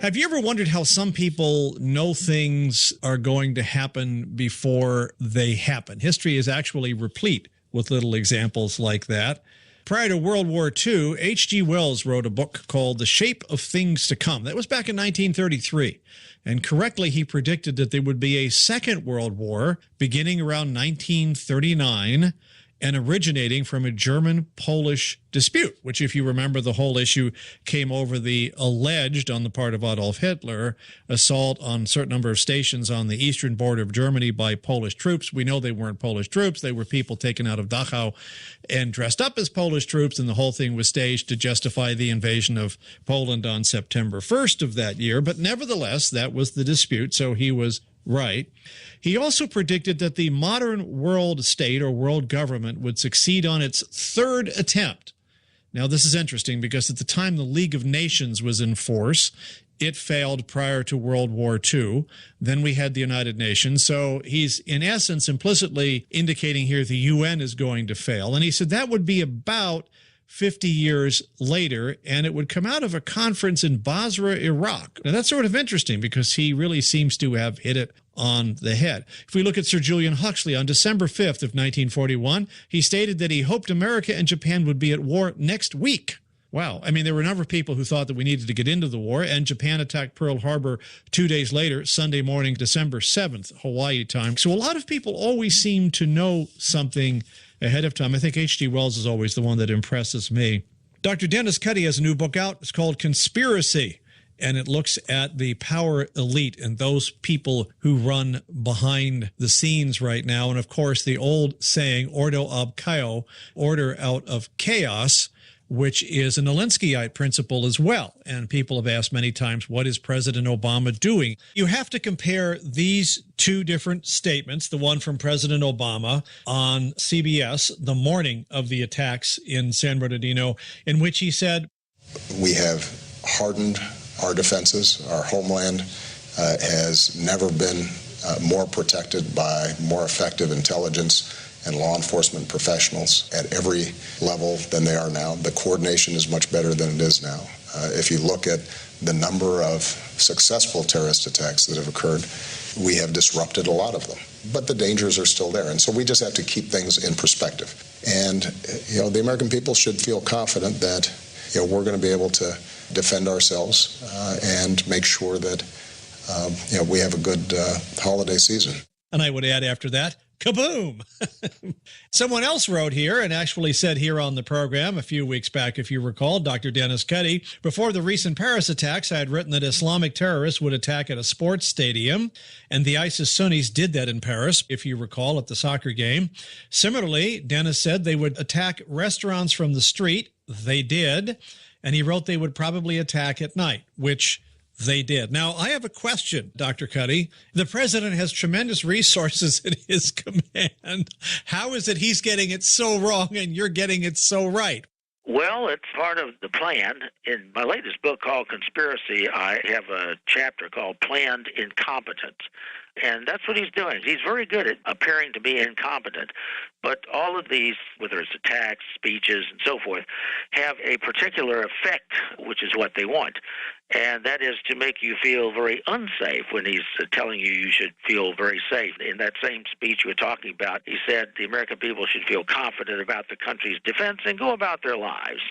Have you ever wondered how some people know things are going to happen before they happen? History is actually replete with little examples like that. Prior to World War II, H.G. Wells wrote a book called The Shape of Things to Come. That was back in 1933. And correctly, he predicted that there would be a second World War beginning around 1939 and originating from a German-Polish dispute, which, if you remember, the whole issue came over the alleged, on the part of Adolf Hitler, assault on a certain number of stations on the eastern border of Germany by Polish troops. We know they weren't Polish troops. They were people taken out of Dachau and dressed up as Polish troops, and the whole thing was staged to justify the invasion of Poland on September 1st of that year. But nevertheless, that was the dispute, so he was right. He also predicted that the modern world state or world government would succeed on its third attempt. Now, this is interesting because at the time the League of Nations was in force, it failed prior to World War II. Then we had the United Nations. So he's, in essence, implicitly indicating here the UN is going to fail. And he said that would be about 50 years later, and it would come out of a conference in Basra, Iraq. Now, that's sort of interesting because he really seems to have hit it on the head. If we look at Sir Julian Huxley, on December 5th of 1941, he stated that he hoped America and Japan would be at war next week. Wow. I mean, there were a number of people who thought that we needed to get into the war, and Japan attacked Pearl Harbor 2 days later, Sunday morning, December 7th, Hawaii time. So a lot of people always seem to know something ahead of time. I think H.G. Wells is always the one that impresses me. Dr. Dennis Cuddy has a new book out. It's called Conspiracy, and it looks at the power elite and those people who run behind the scenes right now. And, of course, the old saying, ordo ab chaos, order out of chaos, which is an Alinskyite principle as well. And people have asked many times, what is President Obama doing? You have to compare these two different statements, the one from President Obama on CBS the morning of the attacks in San Bernardino, in which he said, "We have hardened our defenses. Our homeland has never been more protected by more effective intelligence and law enforcement professionals at every level than they are now. The coordination is much better than it is now. If you look at the number of successful terrorist attacks that have occurred, we have disrupted a lot of them. But the dangers are still there, and so we just have to keep things in perspective. And the American people should feel confident that we're going to be able to defend ourselves and make sure that we have a good holiday season." And I would add after that, kaboom! Someone else wrote here and actually said here on the program a few weeks back, if you recall, Dr. Dennis Cuddy, before the recent Paris attacks, I had written that Islamic terrorists would attack at a sports stadium, and the ISIS Sunnis did that in Paris, if you recall, at the soccer game. Similarly, Dennis said they would attack restaurants from the street. They did. And he wrote they would probably attack at night, which they did. Now, I have a question, Dr. Cuddy. The president has tremendous resources at his command. How is it he's getting it so wrong and you're getting it so right? Well, it's part of the plan. In my latest book called Conspiracy, I have a chapter called Planned Incompetence. And that's what he's doing. He's very good at appearing to be incompetent. But all of these, whether it's attacks, speeches, and so forth, have a particular effect, which is what they want. And that is to make you feel very unsafe when he's telling you you should feel very safe. In that same speech you were talking about, he said the American people should feel confident about the country's defense and go about their lives.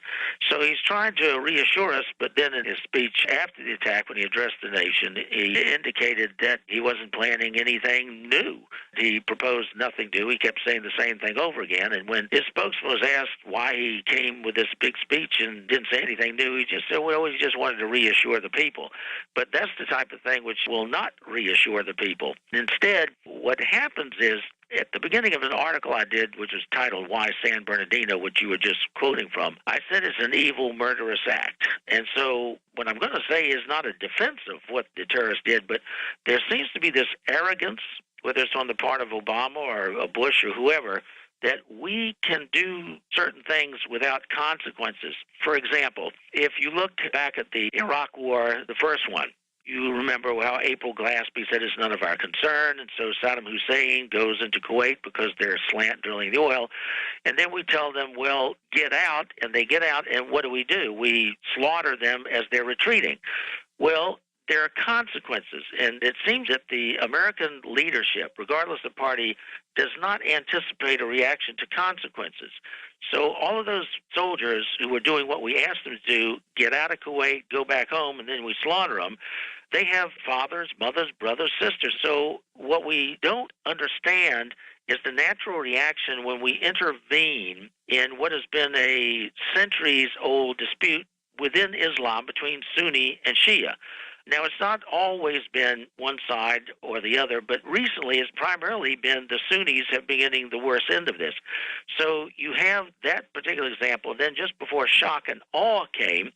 So he's trying to reassure us, but then in his speech after the attack, when he addressed the nation, he indicated that he wasn't planning anything new. He proposed nothing new. He kept saying the same thing over again. And when his spokesman was asked why he came with this big speech and didn't say anything new, he just said, well, he just wanted to reassure the people. But that's the type of thing which will not reassure the people. Instead, what happens is, at the beginning of an article I did, which was titled Why San Bernardino, which you were just quoting from, I said it's an evil, murderous act. And so what I'm going to say is not a defense of what the terrorists did, but there seems to be this arrogance, whether it's on the part of Obama or Bush or whoever, that we can do certain things without consequences. For example, if you look back at the Iraq War, the first one, you remember how April Glaspie said it's none of our concern, and so Saddam Hussein goes into Kuwait because they're slant drilling the oil. And then we tell them, well, get out, and they get out, and what do? We slaughter them as they're retreating. Well, there are consequences, and it seems that the American leadership, regardless of party, does not anticipate a reaction to consequences. So all of those soldiers who were doing what we asked them to do, get out of Kuwait, go back home, and then we slaughter them, they have fathers, mothers, brothers, sisters. So what we don't understand is the natural reaction when we intervene in what has been a centuries-old dispute within Islam between Sunni and Shia. Now, it's not always been one side or the other, but recently it's primarily been the Sunnis have been getting the worst end of this. So you have that particular example. Then just before shock and awe came,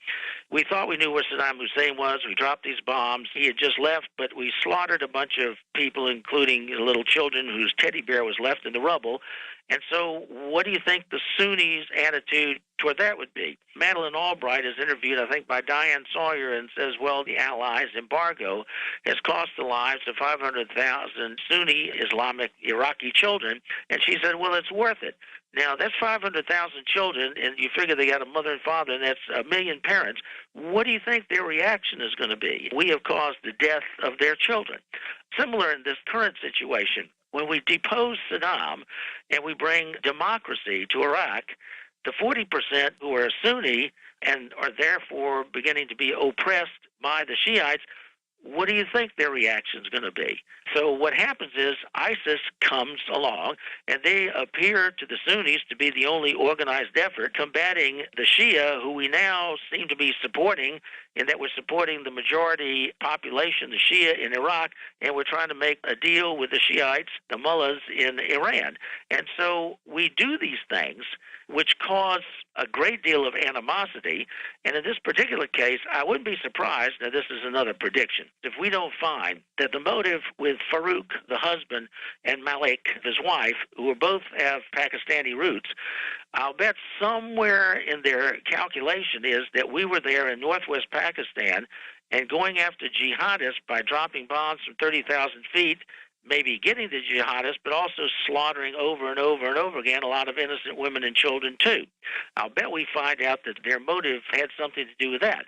we thought we knew where Saddam Hussein was. We dropped these bombs. He had just left, but we slaughtered a bunch of people, including little children whose teddy bear was left in the rubble. And so what do you think the Sunnis' attitude toward that would be? Madeleine Albright is interviewed, I think, by Diane Sawyer and says, well, the Allies' embargo has cost the lives of 500,000 Sunni Islamic Iraqi children. And she said, well, it's worth it. Now, that's 500,000 children, and you figure they got a mother and father, and that's 1 million parents. What do you think their reaction is going to be? We have caused the death of their children. Similar in this current situation. When we depose Saddam and we bring democracy to Iraq, the 40% who are Sunni and are therefore beginning to be oppressed by the Shiites, what do you think their reaction is going to be? So what happens is ISIS comes along, and they appear to the Sunnis to be the only organized effort combating the Shia, who we now seem to be supporting, in that we're supporting the majority population, the Shia in Iraq, and we're trying to make a deal with the Shiites, the mullahs in Iran. And so we do these things which cause a great deal of animosity. And in this particular case, I wouldn't be surprised, now this is another prediction, if we don't find that the motive with Farouk, the husband, and Malik, his wife, who both have Pakistani roots, I'll bet somewhere in their calculation is that we were there in northwest Pakistan and going after jihadists by dropping bombs from 30,000 feet, maybe getting the jihadists, but also slaughtering over and over and over again a lot of innocent women and children too. I'll bet we find out that their motive had something to do with that.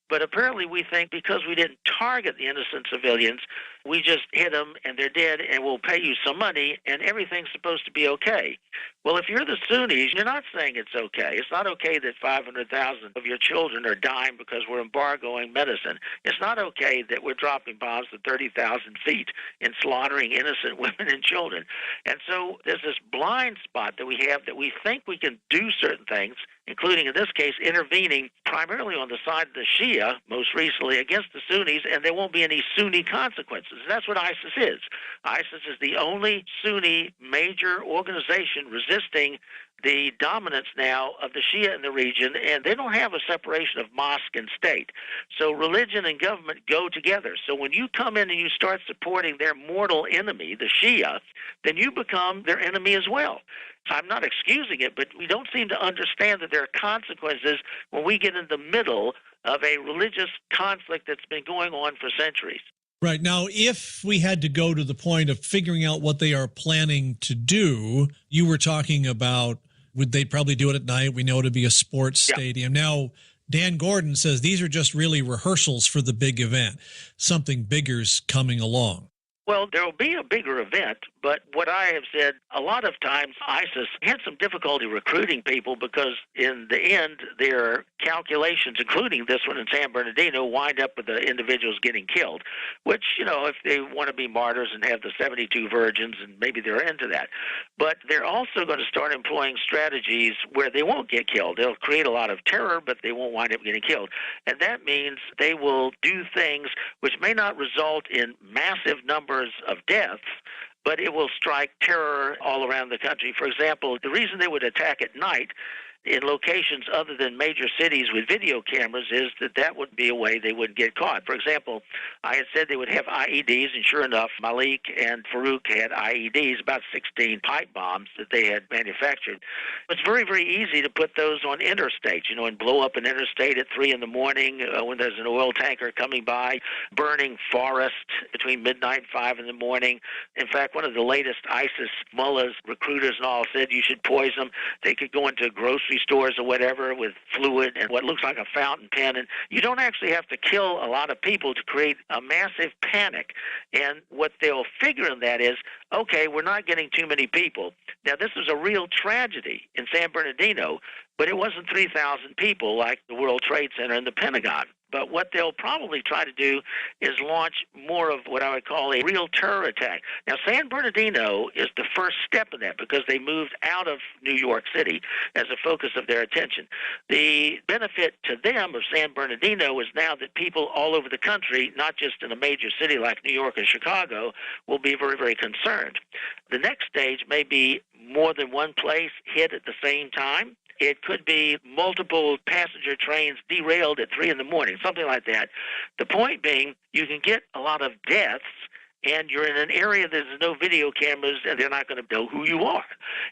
But apparently we think because we didn't target the innocent civilians, we just hit them and they're dead and we'll pay you some money and everything's supposed to be okay. Well, if you're the Sunnis, you're not saying it's okay. It's not okay that 500,000 of your children are dying because we're embargoing medicine. It's not okay that we're dropping bombs to 30,000 feet and slaughtering innocent women and children. And so there's this blind spot that we have that we think we can do certain things, including in this case intervening primarily on the side of the Shia, most recently against the Sunnis, and there won't be any Sunni consequences. And that's what ISIS is. ISIS is the only Sunni major organization resisting the dominance now of the Shia in the region, and they don't have a separation of mosque and state. So religion and government go together. So when you come in and you start supporting their mortal enemy, the Shia, then you become their enemy as well. I'm not excusing it, but we don't seem to understand that there are consequences when we get in the middle of a religious conflict that's been going on for centuries. Right. Now, if we had to go to the point of figuring out what they are planning to do, you were talking about would they probably do it at night? We know it'd be a sports stadium. Now, Dan Gordon says these are just really rehearsals for the big event. Something bigger's coming along. Well, there will be a bigger event, but what I have said, a lot of times ISIS had some difficulty recruiting people because in the end, their calculations, including this one in San Bernardino, wind up with the individuals getting killed, which, you know, if they want to be martyrs and have the 72 virgins, and maybe they're into that. But they're also going to start employing strategies where they won't get killed. They'll create a lot of terror, but they won't wind up getting killed. And that means they will do things which may not result in massive numbers of deaths, but it will strike terror all around the country. For example, the reason they would attack at night in locations other than major cities with video cameras is that that would be a way they wouldn't get caught. For example, I had said they would have IEDs, and sure enough, Malik and Farouk had IEDs, about 16 pipe bombs that they had manufactured. It's very, very easy to put those on interstates, you know, and blow up an interstate at 3 in the morning when there's an oil tanker coming by, burning forest between midnight and 5 in the morning. In fact, one of the latest ISIS mullahs, recruiters and all, said you should poison them. They could go into a grocery grocery stores or whatever with fluid and what looks like a fountain pen. And you don't actually have to kill a lot of people to create a massive panic. And what they'll figure in that is, okay, we're not getting too many people. Now, this is a real tragedy in San Bernardino, but it wasn't 3,000 people like the World Trade Center and the Pentagon. But what they'll probably try to do is launch more of what I would call a real terror attack. Now, San Bernardino is the first step in that because they moved out of New York City as a focus of their attention. The benefit to them of San Bernardino is now that people all over the country, not just in a major city like New York or Chicago, will be very, very concerned. The next stage may be more than one place hit at the same time. It could be multiple passenger trains derailed at 3 in the morning, something like that. The point being, you can get a lot of deaths, and you're in an area there's no video cameras, and they're not going to know who you are.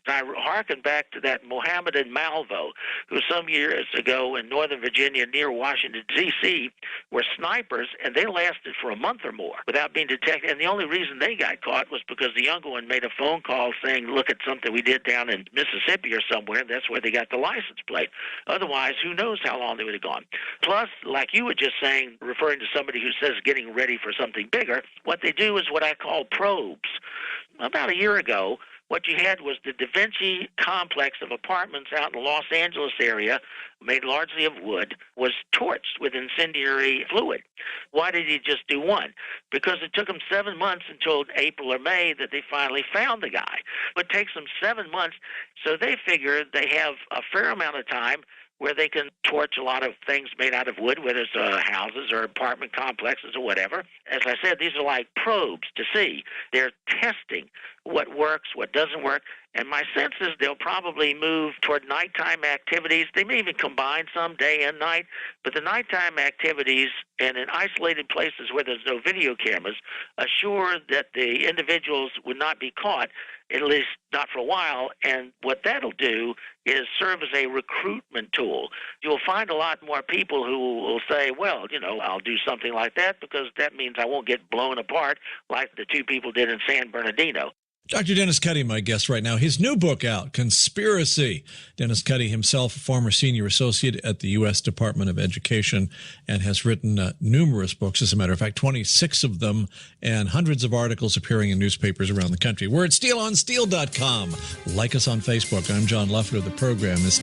And I hearken back to that Mohammedan Malvo, who some years ago in Northern Virginia near Washington, D.C., were snipers, and they lasted for a month or more without being detected. And the only reason they got caught was because the younger one made a phone call saying, look at something we did down in Mississippi or somewhere, and that's where they got the license plate. Otherwise, who knows how long they would have gone. Plus, like you were just saying, referring to somebody who says getting ready for something bigger, what they do is what I call probes. About a year ago, what you had was the Da Vinci complex of apartments out in the Los Angeles area, made largely of wood, was torched with incendiary fluid. Why did he just do one? Because it took them 7 months until April or May that they finally found the guy. It takes them 7 months, so they figured they have a fair amount of time where they can torch a lot of things made out of wood, whether it's houses or apartment complexes or whatever. As I said, these are like probes to see. They're testing what works, what doesn't work. And my sense is they'll probably move toward nighttime activities. They may even combine some day and night, but the nighttime activities and in isolated places where there's no video cameras assure that the individuals would not be caught, at least not for a while. And what that'll do is serve as a recruitment tool. You'll find a lot more people who will say, well, I'll do something like that because that means I won't get blown apart like the two people did in San Bernardino. Dr. Dennis Cuddy, my guest right now. His new book out, Conspiracy. Dennis Cuddy himself, a former senior associate at the U.S. Department of Education, and has written numerous books, as a matter of fact, 26 of them, and hundreds of articles appearing in newspapers around the country. We're at SteelOnSteel.com. Like us on Facebook. I'm John Leffler. The program is